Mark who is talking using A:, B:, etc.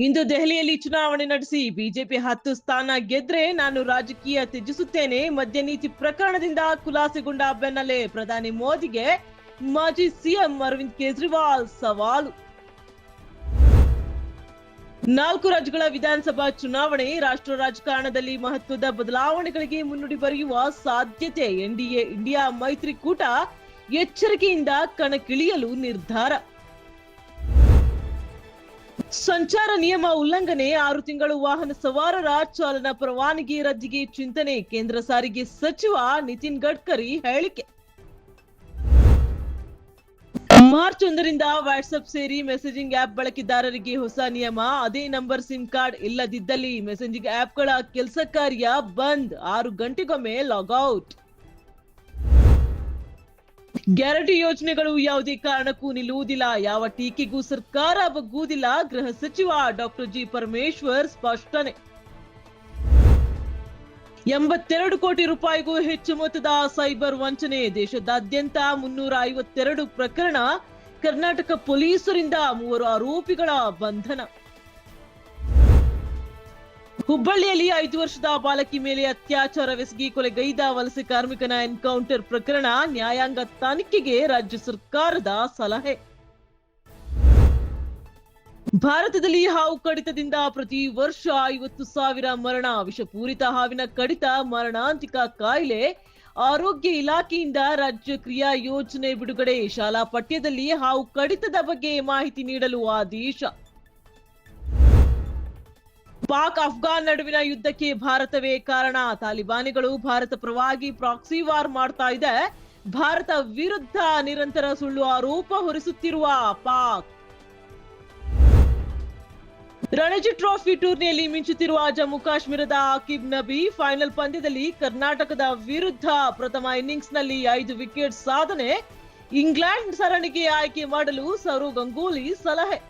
A: ಇಂದು ದೆಹಲಿಯಲ್ಲಿ ಚುನಾವಣೆ ನಡೆಸಿ ಬಿಜೆಪಿ 10 ಸ್ಥಾನ ಗೆದ್ರೆ ನಾನು ರಾಜಕೀಯ ತ್ಯಜಿಸುತ್ತೇನೆ. ಮದ್ಯ ನೀತಿ ಪ್ರಕರಣದಿಂದ ಖುಲಾಸೆಗೊಂಡ ಬೆನ್ನಲ್ಲೇ ಪ್ರಧಾನಿ ಮೋದಿಗೆ ಮಾಜಿ ಸಿಎಂ ಅರವಿಂದ್ ಕೇಜ್ರಿವಾಲ್ ಸವಾಲು. 4 ರಾಜ್ಯಗಳ ವಿಧಾನಸಭಾ ಚುನಾವಣೆ, ರಾಷ್ಟ್ರ ರಾಜಕಾರಣದಲ್ಲಿ ಮಹತ್ವದ ಬದಲಾವಣೆಗಳಿಗೆ ಮುನ್ನುಡಿ ಬರೆಯುವ ಸಾಧ್ಯತೆ. ಎನ್ಡಿಎ ಇಂಡಿಯಾ ಮೈತ್ರಿಕೂಟ ಎಚ್ಚರಿಕೆಯಿಂದ ಕಣಕ್ಕಿಳಿಯಲು ನಿರ್ಧಾರ. ಸಂಚಾರ ನಿಯಮ ಉಲ್ಲಂಘನೆ, 6 ತಿಂಗಳು ವಾಹನ ಸವಾರರ ಚಾಲನಾ ಪರವಾನಗಿ ರದ್ದಿಗೆ ಚಿಂತನೆ. ಕೇಂದ್ರ ಸಾರಿಗೆ ಸಚಿವ ನಿತಿನ್ ಗಡ್ಕರಿ ಹೇಳಿಕೆ. ಮಾರ್ಚ್ 1ರಿಂದ ವಾಟ್ಸ್ಆಪ್ ಸೇರಿ ಮೆಸೇಜಿಂಗ್ ಆಪ್ ಬಳಕೆದಾರರಿಗೆ ಹೊಸ ನಿಯಮ. ಅದೇ ನಂಬರ್ ಸಿಮ್ ಕಾರ್ಡ್ ಇಲ್ಲದಿದ್ದಲ್ಲಿ ಮೆಸೇಜಿಂಗ್ ಆಪ್ಗಳ ಕೆಲಸ ಕಾರ್ಯ ಬಂದ್, 6 ಗಂಟೆಗೊಮ್ಮೆ ಲಾಗೌಟ್. ಗ್ಯಾರಂಟಿ ಯೋಜನೆಗಳು ಯಾವುದೇ ಕಾರಣಕ್ಕೂ ನಿಲ್ಲುವುದಿಲ್ಲ, ಯಾವ ಟೀಕೆಗೂ ಸರ್ಕಾರ ಬಗ್ಗುವುದಿಲ್ಲ. ಗೃಹ ಸಚಿವ ಡಾಕ್ಟರ್ ಜಿ ಪರಮೇಶ್ವರ್ ಸ್ಪಷ್ಟನೆ. 82 ಕೋಟಿ ರೂಪಾಯಿಗೂ ಹೆಚ್ಚು ಮೊತ್ತದ ಸೈಬರ್ ವಂಚನೆ, ದೇಶದಾದ್ಯಂತ 352 ಪ್ರಕರಣ. ಕರ್ನಾಟಕ ಪೊಲೀಸರಿಂದ 3 ಆರೋಪಿಗಳ ಬಂಧನ. ಹುಬ್ಬಳ್ಳಿಯಲ್ಲಿ 5 ವರ್ಷದ ಬಾಲಕಿ ಮೇಲೆ ಅತ್ಯಾಚಾರವೆಸಗಿ ಕೊಲೆಗೈದ ವಲಸೆ ಕಾರ್ಮಿಕನ ಎನ್ಕೌಂಟರ್ ಪ್ರಕರಣ, ನ್ಯಾಯಾಂಗ ತನಿಖೆಗೆ ರಾಜ್ಯ ಸರ್ಕಾರದ ಸಲಹೆ. ಭಾರತದಲ್ಲಿ ಹಾವು ಕಡಿತದಿಂದ ಪ್ರತಿ ವರ್ಷ 50,000 ಮರಣ. ವಿಷಪೂರಿತ ಹಾವಿನ ಕಡಿತ ಮರಣಾಂತಿಕ ಕಾಯಿಲೆ. ಆರೋಗ್ಯ ಇಲಾಖೆಯಿಂದ ರಾಜ್ಯ ಕ್ರಿಯಾ ಯೋಜನೆ ಬಿಡುಗಡೆ. ಶಾಲಾ ಪಠ್ಯದಲ್ಲಿ ಹಾವು ಕಡಿತದ ಬಗ್ಗೆ ಮಾಹಿತಿ ನೀಡಲು ಆದೇಶ. ಪಾಕ್ ಅಫ್ಘಾನ್ ನಡುವಿನ ಯುದ್ಧಕ್ಕೆ ಭಾರತವೇ ಕಾರಣ. ತಾಲಿಬಾನಿಗಳು ಭಾರತ ಪರವಾಗಿ ಪ್ರಾಕ್ಸಿ ವಾರ್ ಮಾಡ್ತಾ ಇದೆ. ಭಾರತ ವಿರುದ್ಧ ನಿರಂತರ ಸುಳ್ಳು ಆರೋಪ ಹೊರಿಸುತ್ತಿರುವ ಪಾಕ್. ರಣಜಿ ಟ್ರೋಫಿ ಟೂರ್ನಿಯಲ್ಲಿ ಮಿಂಚುತ್ತಿರುವ ಜಮ್ಮು ಕಾಶ್ಮೀರದ ಆಕಿಬ್ ನಬಿ ಫೈನಲ್ ಪಂದ್ಯದಲ್ಲಿ ಕರ್ನಾಟಕದ ವಿರುದ್ಧ ಪ್ರಥಮ ಇನ್ನಿಂಗ್ಸ್ನಲ್ಲಿ 5 ವಿಕೆಟ್ ಸಾಧನೆ. ಇಂಗ್ಲೆಂಡ್ ಸರಣಿಗೆ ಆಯ್ಕೆ ಮಾಡಲು ಸೌರವ್ ಗಂಗೂಲಿ ಸಲಹೆ.